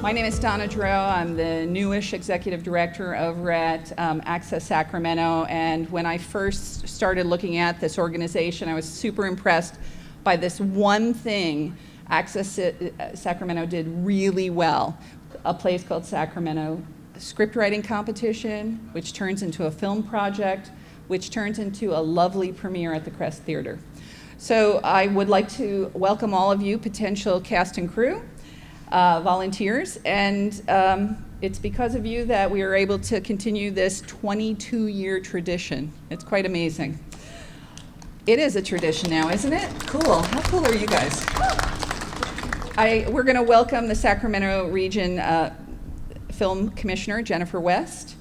My name is Donna Drew. I'm the newish executive director over at Access Sacramento. And when I first started looking at this organization, I was super impressed by this one thing Access Sacramento did really well. A place called Sacramento script writing competition, which turns into a film project, which turns into a lovely premiere at the Crest Theater. So I would like to welcome all of you potential cast and crew, volunteers, and it's because of you that we are able to continue this 22-year tradition. It's quite amazing. It is a tradition now, isn't it? Cool. How cool are you guys? We're going to welcome the Sacramento Region Film Commissioner, Jennifer West,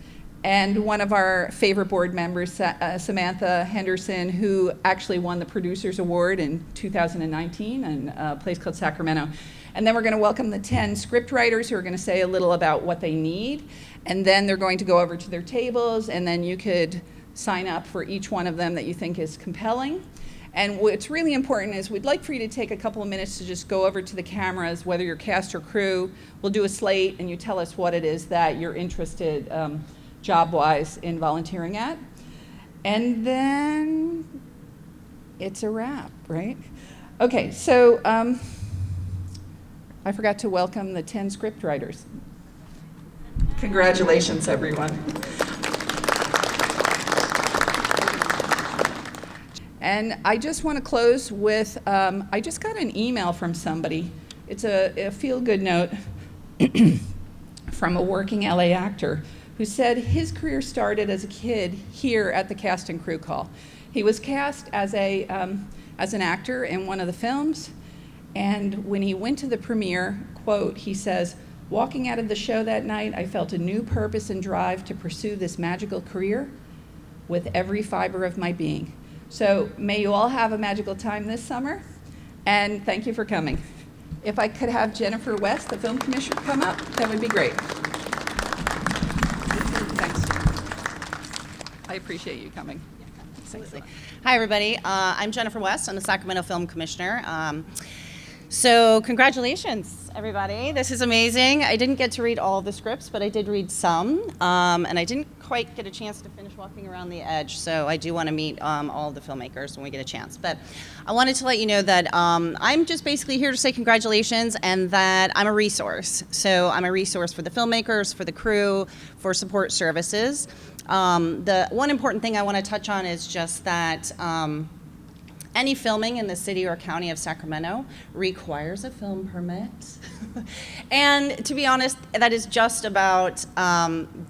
and one of our favorite board members, Samantha Henderson, who actually won the Producers Award in 2019 in a place called Sacramento. And then we're going to welcome the 10 scriptwriters who are going to say a little about what they need, and then they're going to go over to their tables, and then you could sign up for each one of them that you think is compelling. And what's really important is we'd like for you to take a couple of minutes to just go over to the cameras, whether you're cast or crew. We'll do a slate, and you tell us what it is that you're interested job-wise in volunteering at. And then it's a wrap, right? Okay, so I forgot to welcome the 10 scriptwriters. Congratulations, everyone. And I just want to close with, I just got an email from somebody. It's a feel-good note from a working LA actor who said his career started as a kid here at the cast and crew call. He was cast as an actor in one of the films, and when he went to the premiere, quote, he says, "Walking out of the show that night, I felt a new purpose and drive to pursue this magical career with every fiber of my being." So may you all have a magical time this summer, and thank you for coming. If I could have Jennifer West, the film commissioner, come up, that would be great. Thanks. I appreciate you coming. Absolutely. Hi, everybody. I'm Jennifer West. I'm the Sacramento Film Commissioner. So congratulations, everybody. This is amazing. I didn't get to read all of the scripts, but I did read some, and I didn't quite get a chance to finish walking around the edge, so I do want to meet all of the filmmakers when we get a chance. But I wanted to let you know that I'm just basically here to say congratulations and that I'm a resource. So I'm a resource for the filmmakers, for the crew, for support services. The one important thing I want to touch on is just that any filming in the city or county of Sacramento requires a film permit. And to be honest, that is just about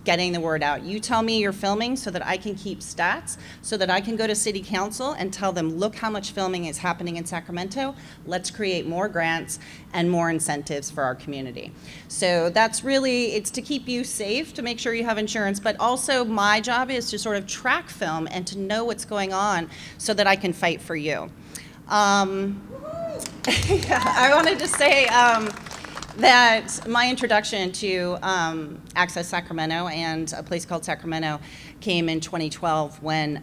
getting the word out. You tell me you're filming so that I can keep stats, so that I can go to city council and tell them, look how much filming is happening in Sacramento. Let's create more grants and more incentives for our community. So that's really, it's to keep you safe, to make sure you have insurance, but also my job is to sort of track film and to know what's going on so that I can fight for you. I wanted to say that my introduction to Access Sacramento and a place called Sacramento came in 2012 when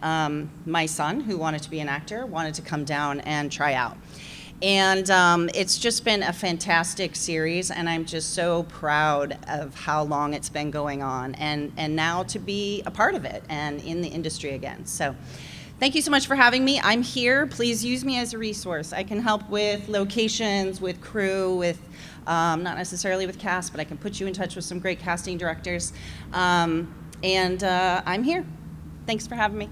my son, who wanted to be an actor, wanted to come down and try out. And it's just been a fantastic series, and I'm just so proud of how long it's been going on, and now to be a part of it and in the industry again. So thank you so much for having me. I'm here. Please use me as a resource. I can help with locations, with crew, with not necessarily with cast, but I can put you in touch with some great casting directors. And I'm here. Thanks for having me.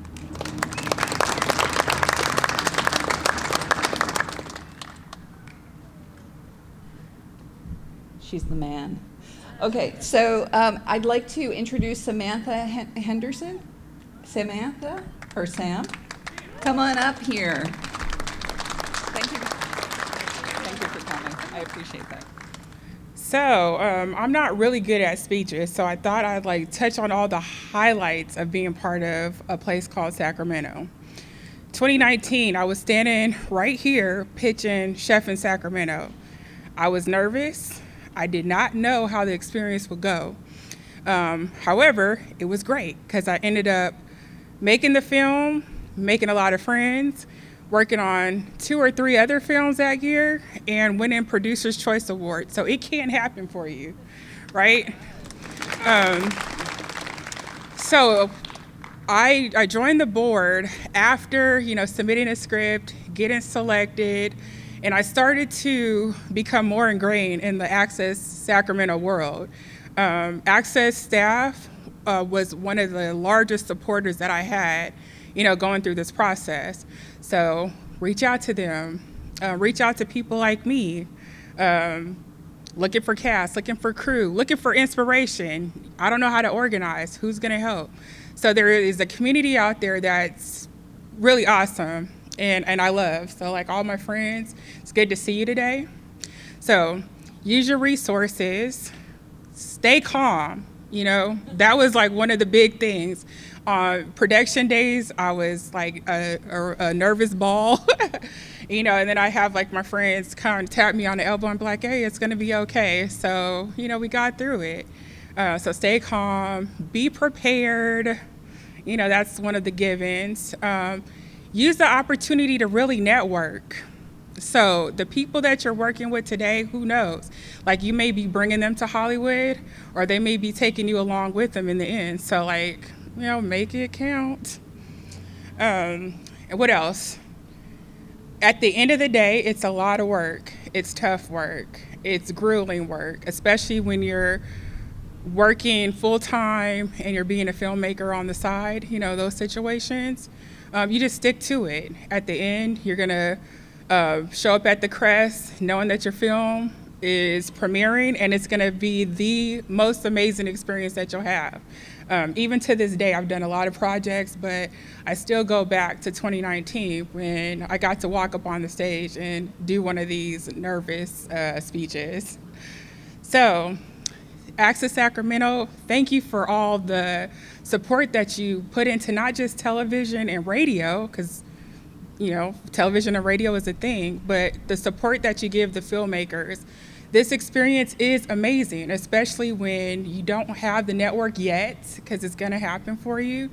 She's the man. Okay, so I'd like to introduce Samantha Henderson. Samantha, or Sam? Come on up here. Thank you. Thank you for coming. I appreciate that. So I'm not really good at speeches, so I thought I'd touch on all the highlights of being part of a place called Sacramento. 2019, I was standing right here pitching Chef in Sacramento. I was nervous. I did not know how the experience would go. However, it was great because I ended up making the film, making a lot of friends, working on 2 or 3 other films that year, and winning Producer's Choice Award. So it can happen for you. right? Um, so I joined the board after, submitting a script, getting selected, and I started to become more ingrained in the Access Sacramento world. Access staff was one of the largest supporters that I had, going through this process. So reach out to them, reach out to people like me, looking for cast, looking for crew, looking for inspiration. I don't know how to organize. Who's going to help? So there is a community out there that's really awesome and I love. So like all my friends, it's good to see you today. So use your resources, stay calm. That was like one of the big things. On production days, I was like a nervous ball, and then I have like my friends kind of tap me on the elbow and be like, hey, it's gonna be okay. So, we got through it. So stay calm, be prepared. That's one of the givens. Use the opportunity to really network. So the people that you're working with today, who knows? Like you may be bringing them to Hollywood or they may be taking you along with them in the end. So make it count. And what else? At the end of the day, it's a lot of work. It's tough work. It's grueling work, especially when you're working full time and you're being a filmmaker on the side, those situations. You just stick to it. At the end, you're gonna show up at the crest knowing that your film is premiering and it's going to be the most amazing experience that you'll have. Even to this day, I've done a lot of projects, but I still go back to 2019 when I got to walk up on the stage and do one of these nervous speeches. So, Access Sacramento, thank you for all the support that you put into not just television and radio, because television and radio is a thing, but the support that you give the filmmakers. This experience is amazing, especially when you don't have the network yet, because it's going to happen for you,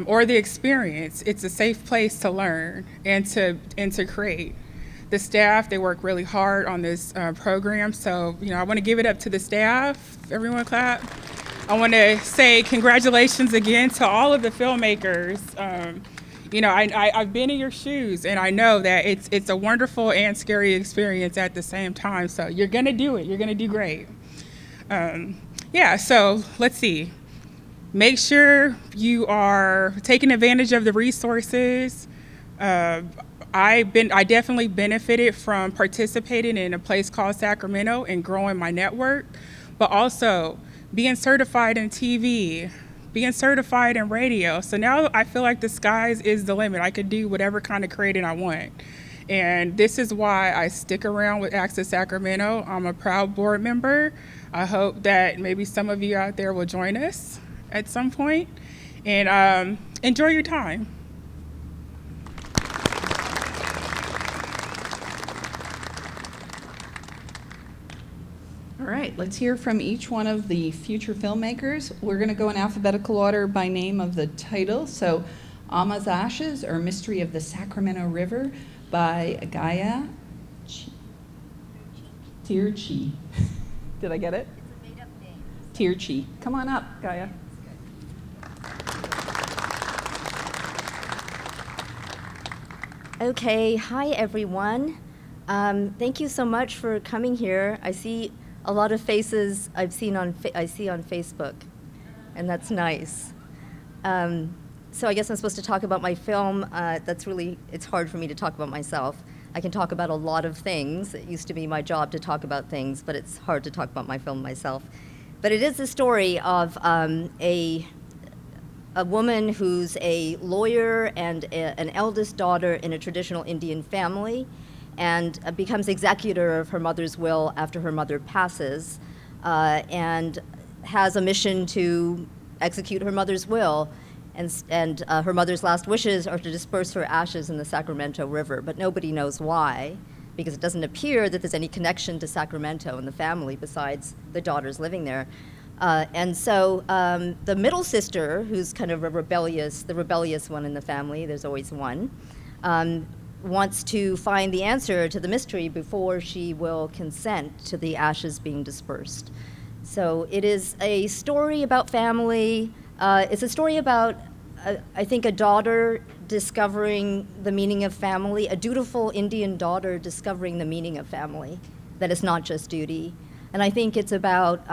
or the experience. It's a safe place to learn and to create. The staff, they work really hard on this program, so I want to give it up to the staff. Everyone clap. I want to say congratulations again to all of the filmmakers. I've been in your shoes, and I know that it's a wonderful and scary experience at the same time. So you're gonna do it. You're gonna do great. So let's see. Make sure you are taking advantage of the resources. I definitely benefited from participating in a place called Sacramento and growing my network, but also being certified in TV, being certified in radio. So now I feel like the skies is the limit. I could do whatever kind of creating I want. And this is why I stick around with Access Sacramento. I'm a proud board member. I hope that maybe some of you out there will join us at some point. And enjoy your time. All right, let's hear from each one of the future filmmakers. We're going to go in alphabetical order by name of the title. So, Amma's Ashes, or Mystery of the Sacramento River, by Gaia Tirchi. Did I get it? It's a made-up name. Tirchi. Come on up, Gaia. Okay, hi everyone. Thank you so much for coming here. I see a lot of faces I see on Facebook, and that's nice. So I guess I'm supposed to talk about my film. It's hard for me to talk about myself. I can talk about a lot of things. It used to be my job to talk about things, but it's hard to talk about my film myself. But it is the story of a woman who's a lawyer and an eldest daughter in a traditional Indian family, and becomes executor of her mother's will after her mother passes, and has a mission to execute her mother's will. And her mother's last wishes are to disperse her ashes in the Sacramento River, but nobody knows why, because it doesn't appear that there's any connection to Sacramento in the family besides the daughters living there. And so the middle sister, who's kind of the rebellious one in the family, there's always one, wants to find the answer to the mystery before she will consent to the ashes being dispersed. So it is a story about family. It's a story about, I think, a daughter discovering the meaning of family, a dutiful Indian daughter discovering the meaning of family, that it's not just duty. And I think it's about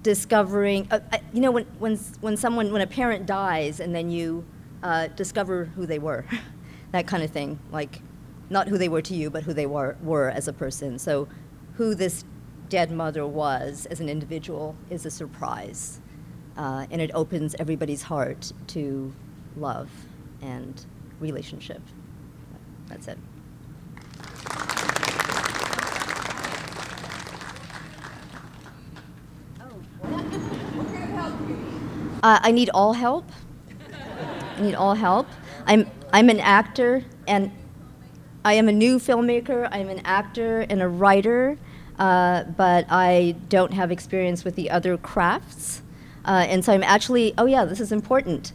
discovering, when a parent dies and then you discover who they were, that kind of thing, like not who they were to you, but who they were as a person. So who this dead mother was as an individual is a surprise. And it opens everybody's heart to love and relationship. That's it. I need all help. I need all help. I'm an actor, and I am a new filmmaker. I'm an actor and a writer, but I don't have experience with the other crafts. And so I'm actually, oh yeah, this is important.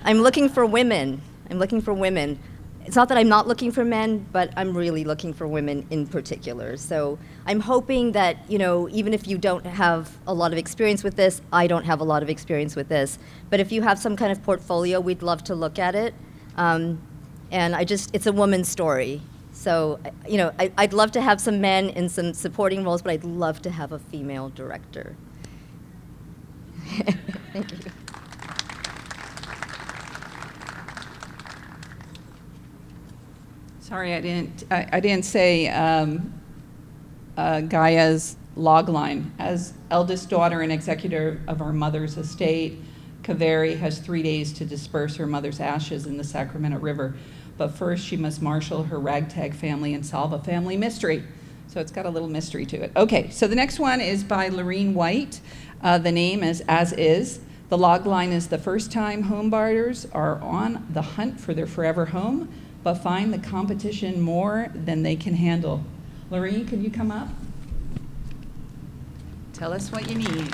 I'm looking for women. I'm looking for women. It's not that I'm not looking for men, but I'm really looking for women in particular. So I'm hoping that, even if you don't have a lot of experience with this, I don't have a lot of experience with this. But if you have some kind of portfolio, we'd love to look at it. And it's a woman's story. So, I'd love to have some men in some supporting roles, but I'd love to have a female director. Thank you. Sorry, I didn't say Gaia's log line. As eldest daughter and executor of our mother's estate, Kaveri has 3 days to disperse her mother's ashes in the Sacramento River. But first, she must marshal her ragtag family and solve a family mystery. So it's got a little mystery to it. Okay, so the next one is by Lorene White. The name is As Is. The log line is: the first time home buyers are on the hunt for their forever home, but find the competition more than they can handle. Lorene, can you come up? Tell us what you need.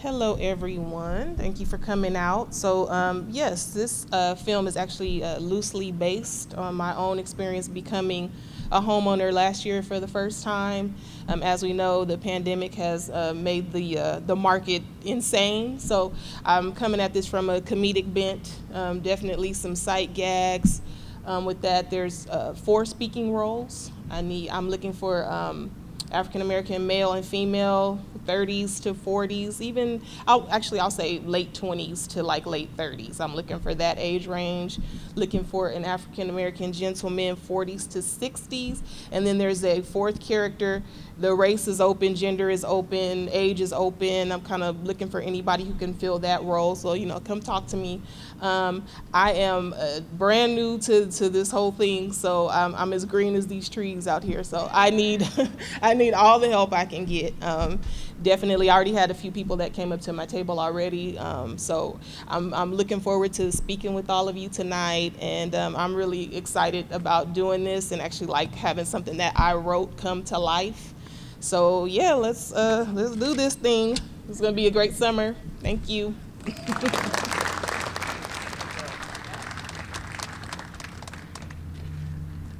Hello, everyone. Thank you for coming out. So, yes, this film is actually loosely based on my own experience becoming a homeowner last year for the first time. As we know, the pandemic has made the market insane. So I'm coming at this from a comedic bent, definitely some sight gags. With that, there's 4 speaking roles. I'm looking for African-American male and female, 30s to 40s, even, I'll say late 20s to like late 30s. I'm looking for that age range, looking for an African-American gentleman, 40s to 60s. And then there's a 4th character. The race is open, gender is open, age is open. I'm kind of looking for anybody who can fill that role. So, come talk to me. I am brand new to this whole thing, so I'm as green as these trees out here. So I need I need all the help I can get. Definitely, I already had a few people that came up to my table already. So I'm looking forward to speaking with all of you tonight, and I'm really excited about doing this and actually like having something that I wrote come to life. So yeah, let's do this thing. It's gonna be a great summer. Thank you.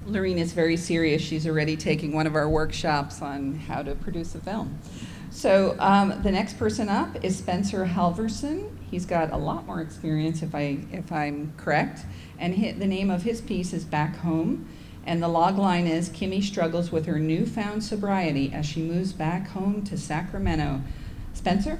Lorene is very serious. She's already taking one of our workshops on how to produce a film. So the next person up is Spencer Halverson. He's got a lot more experience, if I'm correct. And the name of his piece is Back Home. And the log line is: Kimmy struggles with her newfound sobriety as she moves back home to Sacramento. Spencer?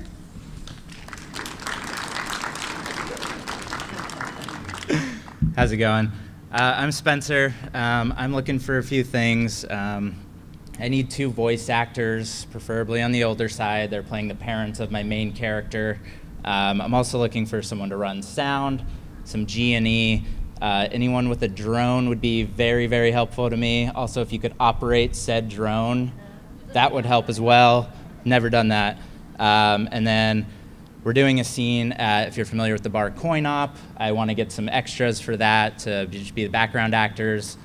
How's it going? I'm Spencer. I'm looking for a few things. I need 2 voice actors, preferably on the older side. They're playing the parents of my main character. I'm also looking for someone to run sound, some G&E. Anyone with a drone would be very, very helpful to me. Also, if you could operate said drone, that would help as well. Never done that. And then we're doing a scene at, if you're familiar with the bar Coin Op, I want to get some extras for that to just be the background actors.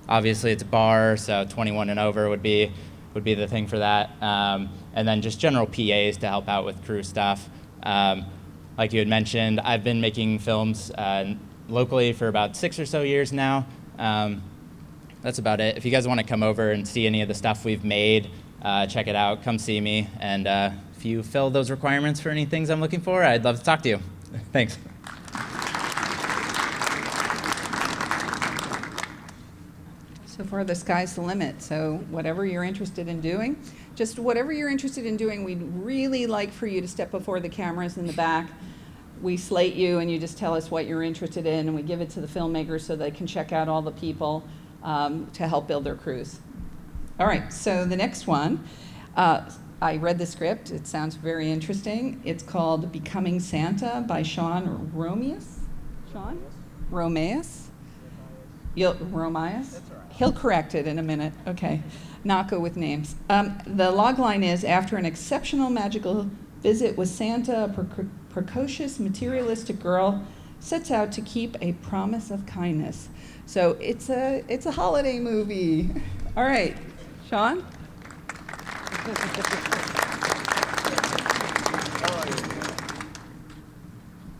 Obviously, it's a bar, so 21 and over would be the thing for that. And then just general PAs to help out with crew stuff. Like you had mentioned, I've been making films locally for about 6 or so years now. that's about it. If you guys want to come over and see any of the stuff we've made, check it out. Come see me. And if you fill those requirements for any things I'm looking for, I'd love to talk to you. Thanks. So far, the sky's the limit. So whatever you're interested in doing, just whatever you're interested in doing, we'd really like for you to step before the cameras in the back. We slate you, and you just tell us what you're interested in, and we give it to the filmmakers so they can check out all the people to help build their crews. All right, so the next one, I read the script. It sounds very interesting. It's called Becoming Santa by Sean Romeus. Sean? Romeus? Romeus? He'll correct it in a minute. Okay. Not go with names. The log line is, after an exceptional magical visit with Santa, a precocious, materialistic girl sets out to keep a promise of kindness. So it's a holiday movie. All right. Sean?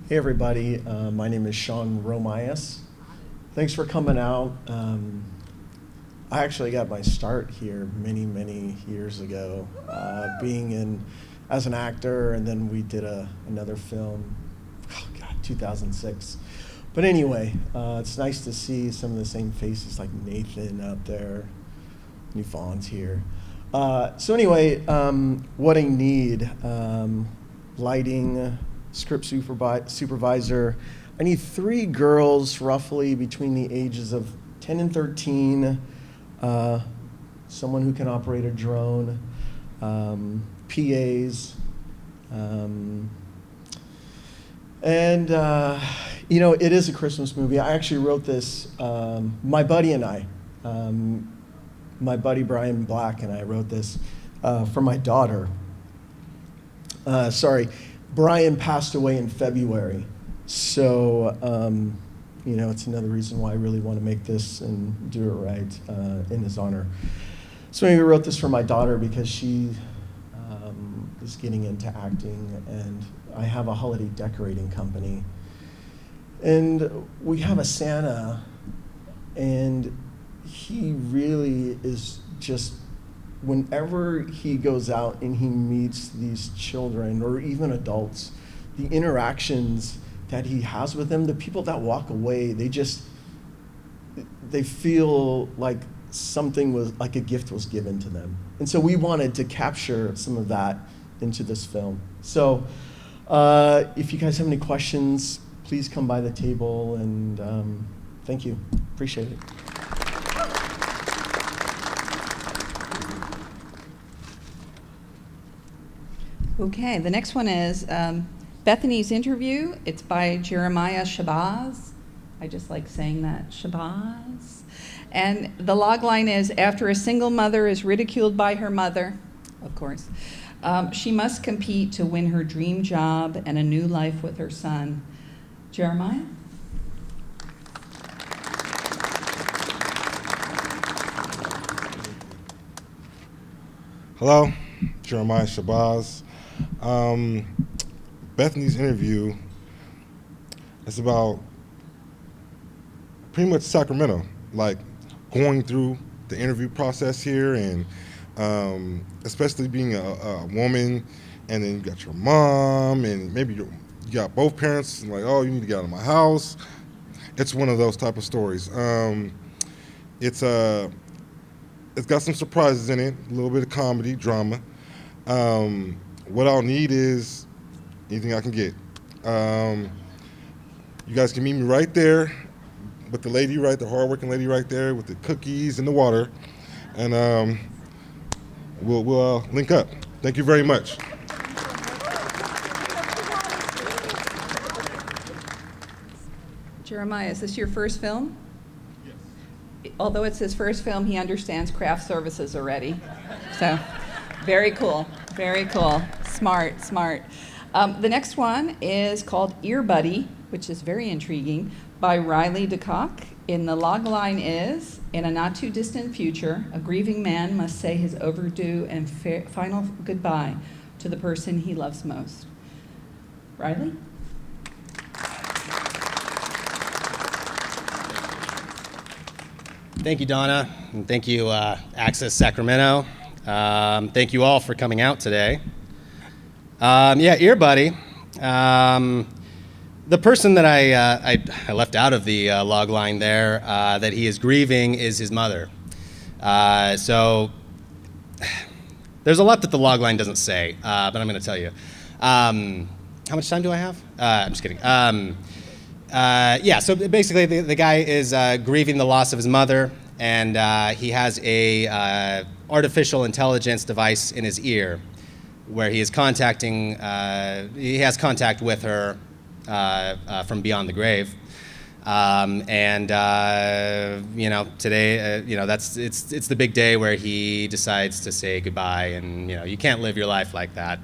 Hey everybody, my name is Sean Romeus. Thanks for coming out. I actually got my start here many, many years ago, being as an actor, and then we did another film, 2006. But anyway, it's nice to see some of the same faces like Nathan out there, New Fawn's here. So anyway, what I need, lighting, script supervisor. I need 3 girls roughly between the ages of 10 and 13, someone who can operate a drone, PAs, and it is a Christmas movie. I actually wrote this, my buddy and I, my buddy Brian Black and I wrote this for my daughter. Brian passed away in February, so it's another reason why I really want to make this and do it right in his honor. So anyway, we wrote this for my daughter because she is getting into acting, and I have a holiday decorating company. And we have a Santa, and he really is just, whenever he goes out and he meets these children or even adults, the interactions that he has with them, the people that walk away, they feel like something was, like a gift was given to them. And so we wanted to capture some of that into this film. So if you guys have any questions, please come by the table, and thank you. Appreciate it. Okay, the next one is Bethany's Interview. It's by Jeremiah Shabazz. I just like saying that, Shabazz. And the log line is, after a single mother is ridiculed by her mother, of course, she must compete to win her dream job and a new life with her son. Jeremiah? Hello, Jeremiah Shabazz. Bethany's Interview is about pretty much Sacramento, like going through the interview process here, and especially being a woman, and then you got your mom, and maybe you got both parents, like, oh, you need to get out of my house. It's one of those type of stories. It's got some surprises in it, a little bit of comedy, drama. What I'll need is anything I can get. You guys can meet me right there with the lady, the hardworking lady right there with the cookies and the water, and we'll link up. Thank you very much. Jeremiah, is this your first film? Yes. Although it's his first film, he understands craft services already. So, very cool, very cool. Smart, smart. The next one is called Ear Buddy, which is very intriguing, by Riley DeCock. And the log line is, in a not too distant future, a grieving man must say his overdue and final goodbye to the person he loves most. Riley? Thank you, Donna, and thank you, Access Sacramento. Thank you all for coming out today. Yeah, Ear Buddy. The person that I left out of the log line there that he is grieving is his mother. So there's a lot that the log line doesn't say, but I'm going to tell you. How much time do I have? I'm just kidding. Yeah, so basically the guy is grieving the loss of his mother, and he has a artificial intelligence device in his ear where he is contacting, he has contact with her from beyond the grave. You know, today, you know, it's the big day where he decides to say goodbye, and you know, you can't live your life like that.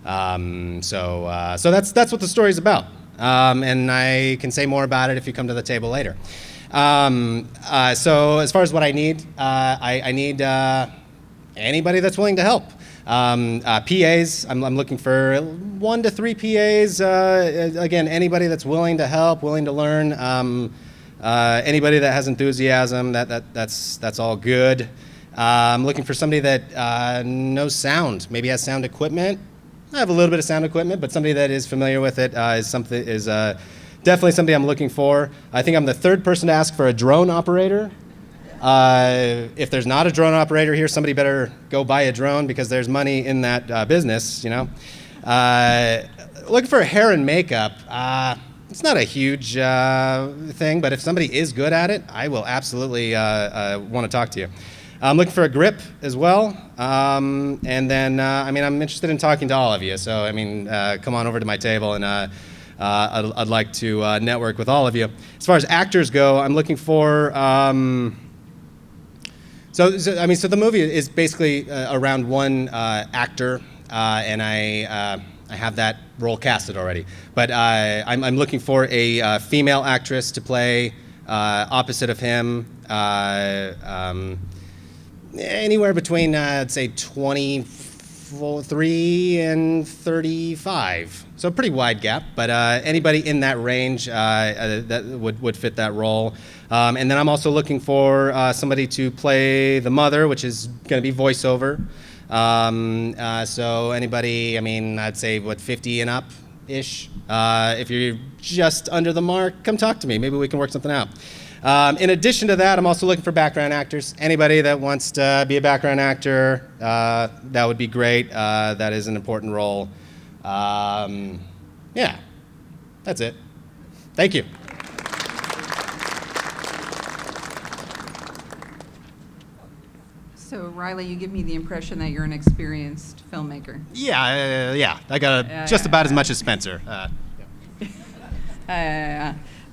So that's what the story is about. And I can say more about it if you come to the table later. So as far as what I need, I need anybody that's willing to help. PAs, I'm looking for 1 to 3 PAs. Again, anybody that's willing to help, willing to learn. Anybody that has enthusiasm, that's all good. I'm looking for somebody that knows sound, maybe has sound equipment. I have a little bit of sound equipment, but somebody that is familiar with it is definitely somebody I'm looking for. I think I'm the 3rd person to ask for a drone operator. If there's not a drone operator here, somebody better go buy a drone because there's money in that business, you know. Looking for hair and makeup. It's not a huge thing, but if somebody is good at it, I will absolutely want to talk to you. I'm looking for a grip as well. And then, I mean, I'm interested in talking to all of you. So, I mean, come on over to my table, and I'd like to network with all of you. As far as actors go, I'm looking for... So the movie is basically around one actor, and I have that role casted already. But I'm looking for a female actress to play opposite of him. Anywhere between, I'd say, 23 and 35. So a pretty wide gap, but anybody in that range that would fit that role. And then I'm also looking for somebody to play the mother, which is going to be voiceover. So anybody, I mean, I'd say, 50 and up-ish. If you're just under the mark, come talk to me. Maybe we can work something out. In addition to that, I'm also looking for background actors. Anybody that wants to be a background actor, that would be great. That is an important role. Yeah, that's it. Thank you. So, Riley, you give me the impression that you're an experienced filmmaker. Yeah. I got just about as much as Spencer.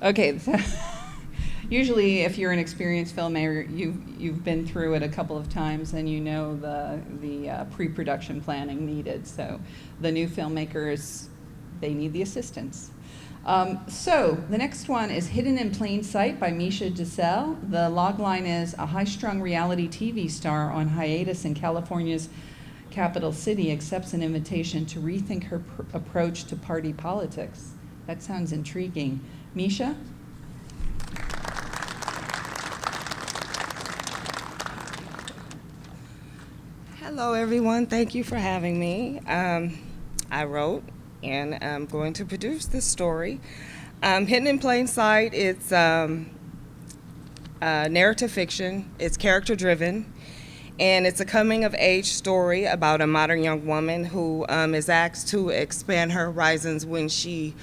Okay. So usually, if you're an experienced filmmaker, you've been through it a couple of times, and you know the pre-production planning needed. So, the new filmmakers, they need the assistance. So the next one is Hidden in Plain Sight by Misha Giselle. The logline is a high-strung reality TV star on hiatus in California's capital city accepts an invitation to rethink her approach to party politics. That sounds intriguing. Misha? Hello, everyone. Thank you for having me. I wrote and I'm going to produce this story. Hidden in Plain Sight, it's narrative fiction, it's character driven, and it's a coming of age story about a modern young woman who is asked to expand her horizons when she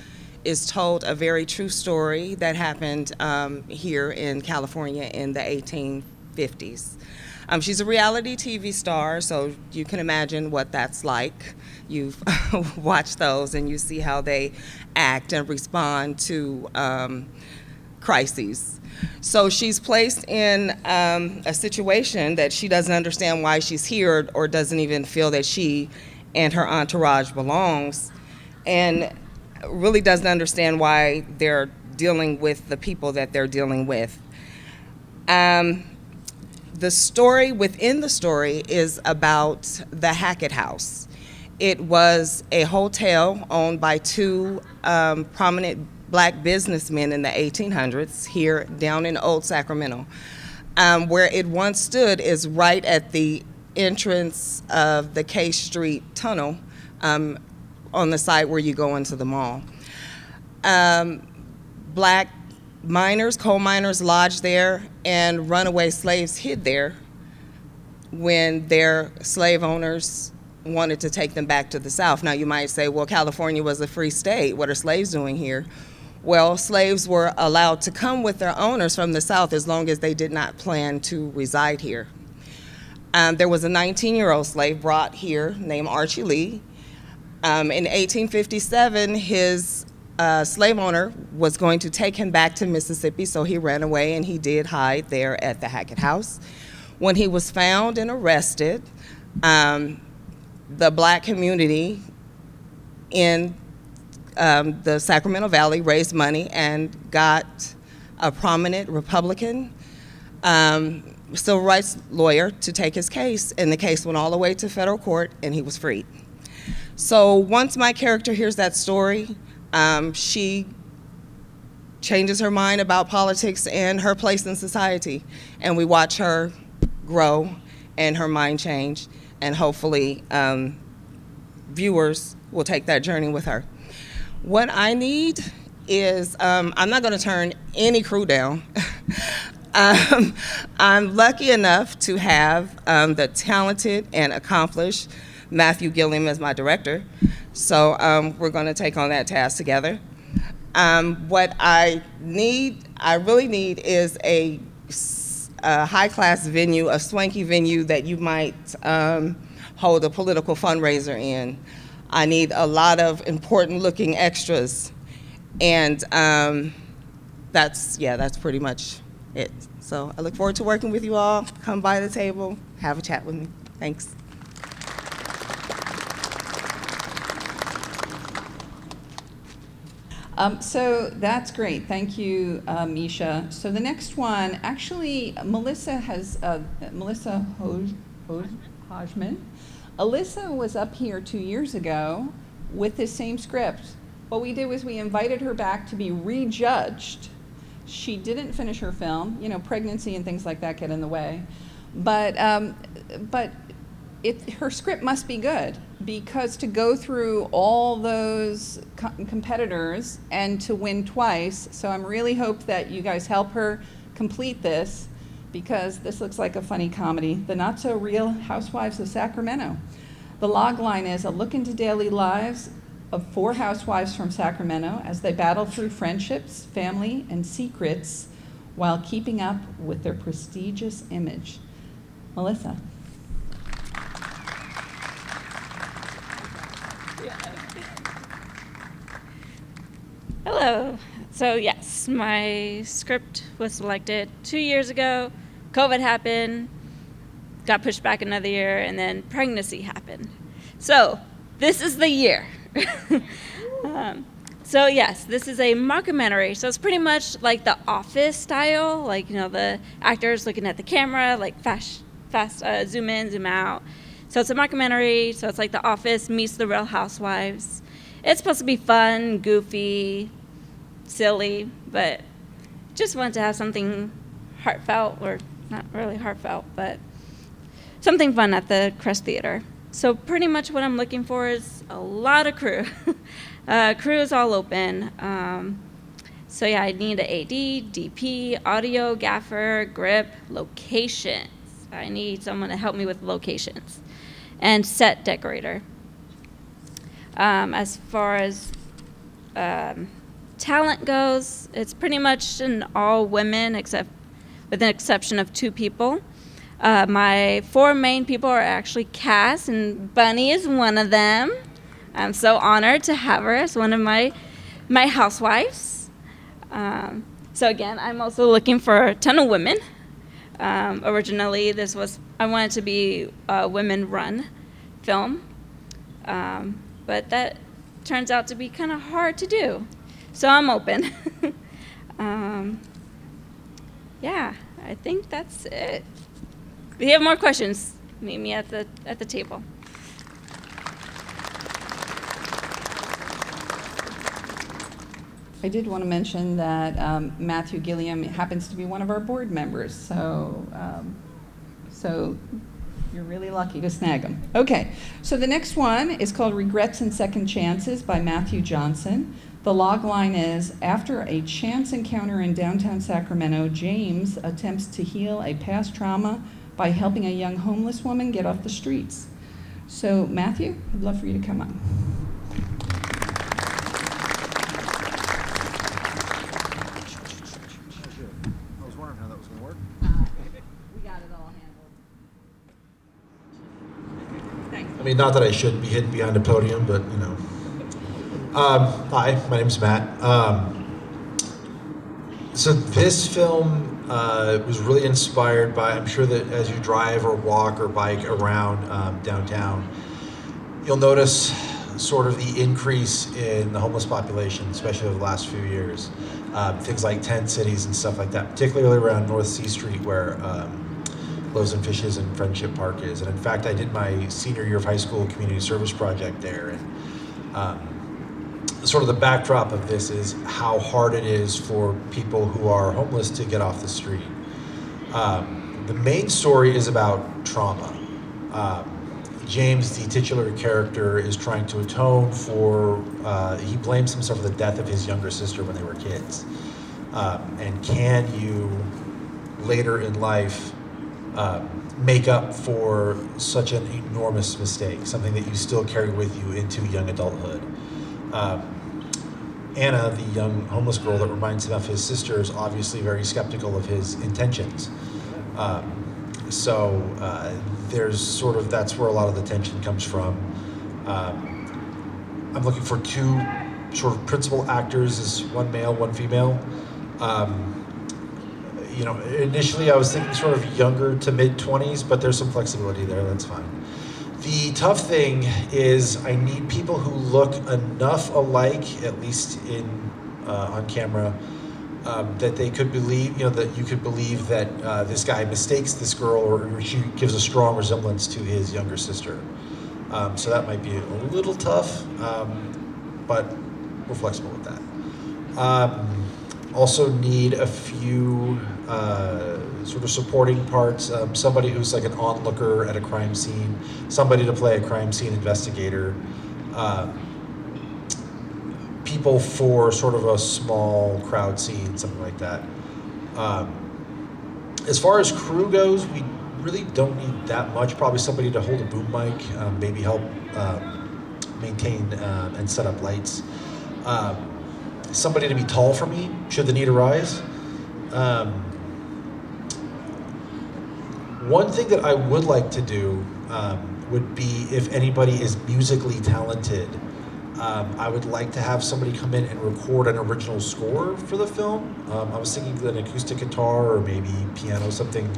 is told a very true story that happened here in California in the 1850s. She's a reality TV star, so you can imagine what that's like. You've watched those and you see how they act and respond to crises. So she's placed in a situation that she doesn't understand why she's here or doesn't even feel that she and her entourage belongs, and really doesn't understand why they're dealing with the people that they're dealing with. The story within the story is about the Hackett House. It was a hotel owned by two prominent black businessmen in the 1800s here down in Old Sacramento. Where it once stood is right at the entrance of the K Street Tunnel, on the side where you go into the mall. Black miners, coal miners lodged there, and runaway slaves hid there when their slave owners wanted to take them back to the South. Now you might say, well, California was a free state. What are slaves doing here? Well, slaves were allowed to come with their owners from the South as long as they did not plan to reside here. There was a 19-year-old slave brought here named Archie Lee. In 1857, his slave owner was going to take him back to Mississippi, so he ran away and he did hide there at the Hackett House. When he was found and arrested, the black community in the Sacramento Valley raised money and got a prominent Republican civil rights lawyer to take his case, and the case went all the way to federal court and he was freed. So once my character hears that story, she changes her mind about politics and her place in society, and we watch her grow and her mind change, and hopefully viewers will take that journey with her. What I need is, I'm not going to turn any crew down. I'm lucky enough to have the talented and accomplished Matthew Gilliam as my director, so we're going to take on that task together. What I really need is a high-class venue, a swanky venue that you might hold a political fundraiser in. I need a lot of important-looking extras, and that's pretty much it. So I look forward to working with you all. Come by the table, have a chat with me. Thanks. So that's great. Thank you, Misha. So the next one, actually, Melissa Hodgman. Alyssa was up here 2 years ago with this same script. What we did was we invited her back to be rejudged. She didn't finish her film. You know, pregnancy and things like that get in the way. But her script must be good, because to go through all those competitors and to win twice, so I'm really hope that you guys help her complete this, because this looks like a funny comedy. The Not So Real Housewives of Sacramento. The log line is a look into daily lives of 4 housewives from Sacramento as they battle through friendships, family, and secrets while keeping up with their prestigious image. Melissa. Hello. So yes, my script was selected 2 years ago. COVID happened, got pushed back another year, and then pregnancy happened. So this is the year. So yes, this is a mockumentary. So it's pretty much like The Office style, like, you know, the actors looking at the camera, like fast zoom in, zoom out. So it's a mockumentary. So it's like The Office meets The Real Housewives. It's supposed to be fun, goofy, silly, but just wanted to have something heartfelt, or not really heartfelt, but something fun at the Crest Theater. So pretty much what I'm looking for is a lot of crew. Crew is all open. So yeah, I need an AD, DP, audio, gaffer, grip, locations. I need someone to help me with locations, and set decorator. As far as talent goes, it's pretty much an all women, except with an exception of 2 people. My 4 main people are actually cast, and Bunny is one of them. I'm so honored to have her as one of my housewives. So again, I'm also looking for a ton of women. Originally, I wanted to be a women-run film. But that turns out to be kind of hard to do. So I'm open. Yeah, I think that's it. If you have more questions, meet me at the table. I did want to mention that Matthew Gilliam happens to be one of our board members, so you're really lucky to snag him. Okay, so the next one is called Regrets and Second Chances by Matthew Johnson. The log line is, after a chance encounter in downtown Sacramento, James attempts to heal a past trauma by helping a young homeless woman get off the streets. So Matthew, I'd love for you to come on. I was wondering how that was going to work. We got it all handled. Thanks. I mean, not that I should be hidden behind a podium, but you know. Hi, my name's Matt. So this film was really inspired by, I'm sure that as you drive or walk or bike around downtown, you'll notice sort of the increase in the homeless population, especially over the last few years. Things like tent cities and stuff like that, particularly around North C Street where Loaves and Fishes and Friendship Park is. And in fact, I did my senior year of high school community service project there. And sort of the backdrop of this is how hard it is for people who are homeless to get off the street. The main story is about trauma. James, the titular character, is trying to atone for, he blames himself for the death of his younger sister when they were kids. And can you, later in life, make up for such an enormous mistake, something that you still carry with you into young adulthood? Anna, the young homeless girl that reminds him of his sister, is obviously very skeptical of his intentions. So there's sort of, that's where a lot of the tension comes from. I'm looking for two sort of principal actors, is one male, one female. You know, initially I was thinking sort of younger to mid-20s, but there's some flexibility there, that's fine. The tough thing is I need people who look enough alike, at least in on camera, that they could believe, you know, that you could believe that this guy mistakes this girl, or she gives a strong resemblance to his younger sister. So that might be a little tough, but we're flexible with that. Also need a few sort of supporting parts, somebody who's like an onlooker at a crime scene, somebody to play a crime scene investigator, people for sort of a small crowd scene, something like that. As far as crew goes, we really don't need that much. Probably somebody to hold a boom mic, maybe help maintain and set up lights. Somebody to be tall for me, should the need arise. One thing that I would like to do would be, if anybody is musically talented, I would like to have somebody come in and record an original score for the film. I was thinking an acoustic guitar or maybe piano, something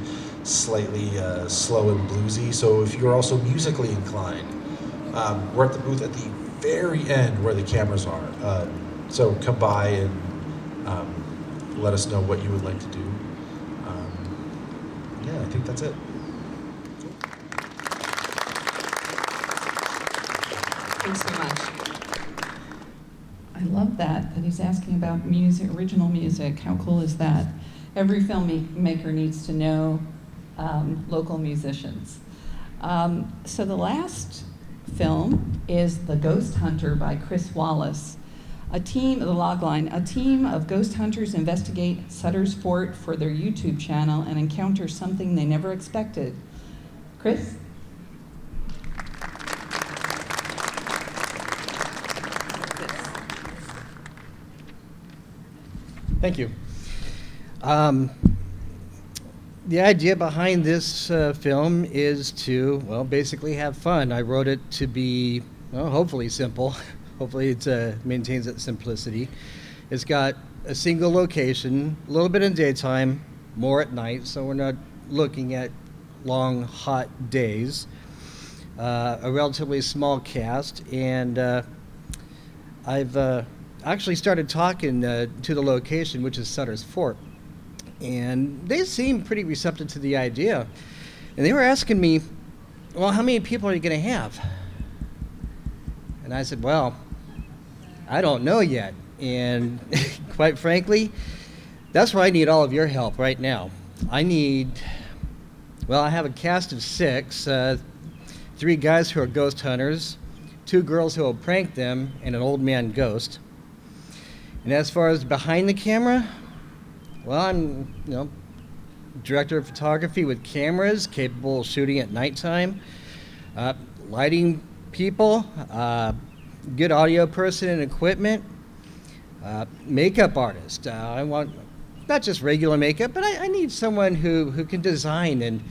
slightly slow and bluesy. So if you're also musically inclined, we're at the booth at the very end where the cameras are. So come by and let us know what you would like to do. Yeah, I think that's it. Thanks so much. I love that he's asking about music, original music. How cool is that? Every filmmaker needs to know local musicians. So the last film is The Ghost Hunter by Chris Wallace. The logline, a team of ghost hunters investigate Sutter's Fort for their YouTube channel and encounter something they never expected. Chris? Thank you. The idea behind this film is to, well, basically have fun. I wrote it to be, well, hopefully simple. Hopefully it maintains its simplicity. It's got a single location, a little bit in daytime, more at night, so we're not looking at long, hot days. A relatively small cast, and I've actually started talking to the location, which is Sutter's Fort. And they seem pretty receptive to the idea. And they were asking me, well, how many people are you going to have? And I said, well, I don't know yet. And quite frankly, that's where I need all of your help right now. I have a cast of 6, 3 guys who are ghost hunters, 2 girls who will prank them, and an old man ghost. And as far as behind the camera, well, I'm, director of photography with cameras, capable of shooting at nighttime, lighting people, good audio person and equipment, makeup artist. I want not just regular makeup, but I need someone who can design and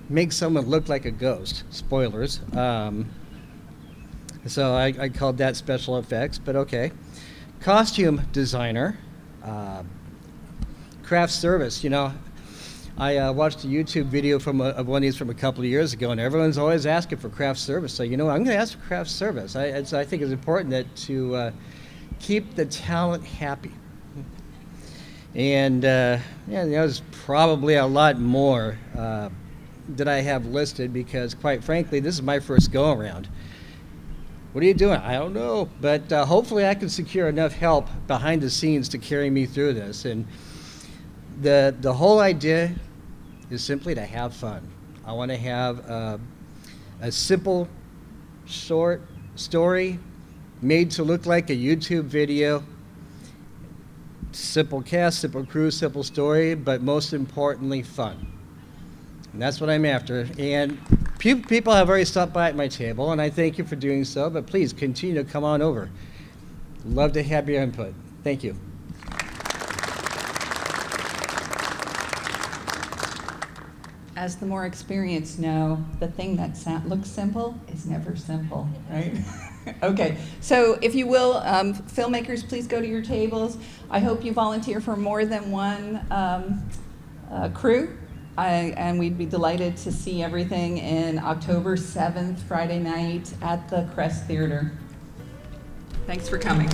make someone look like a ghost. Spoilers. So I called that special effects, but okay. Costume designer, craft service. I watched a YouTube video of one of these from a couple of years ago, and everyone's always asking for craft service. So, I'm going to ask for craft service. I think it's important to keep the talent happy. And there's probably a lot more that I have listed because, quite frankly, this is my first go-around. What are you doing? I don't know. But hopefully I can secure enough help behind the scenes to carry me through this. And the whole idea is simply to have fun. I want to have a simple, short story made to look like a YouTube video. Simple cast, simple crew, simple story, but most importantly, fun. And that's what I'm after. And people have already stopped by at my table, and I thank you for doing so, but please continue to come on over. Love to have your input. Thank you. As the more experienced know, the thing that looks simple is never simple, right? Okay, so if you will, filmmakers, please go to your tables. I hope you volunteer for more than one crew, and we'd be delighted to see everything in October 7th, Friday night at the Crest Theater. Thanks for coming.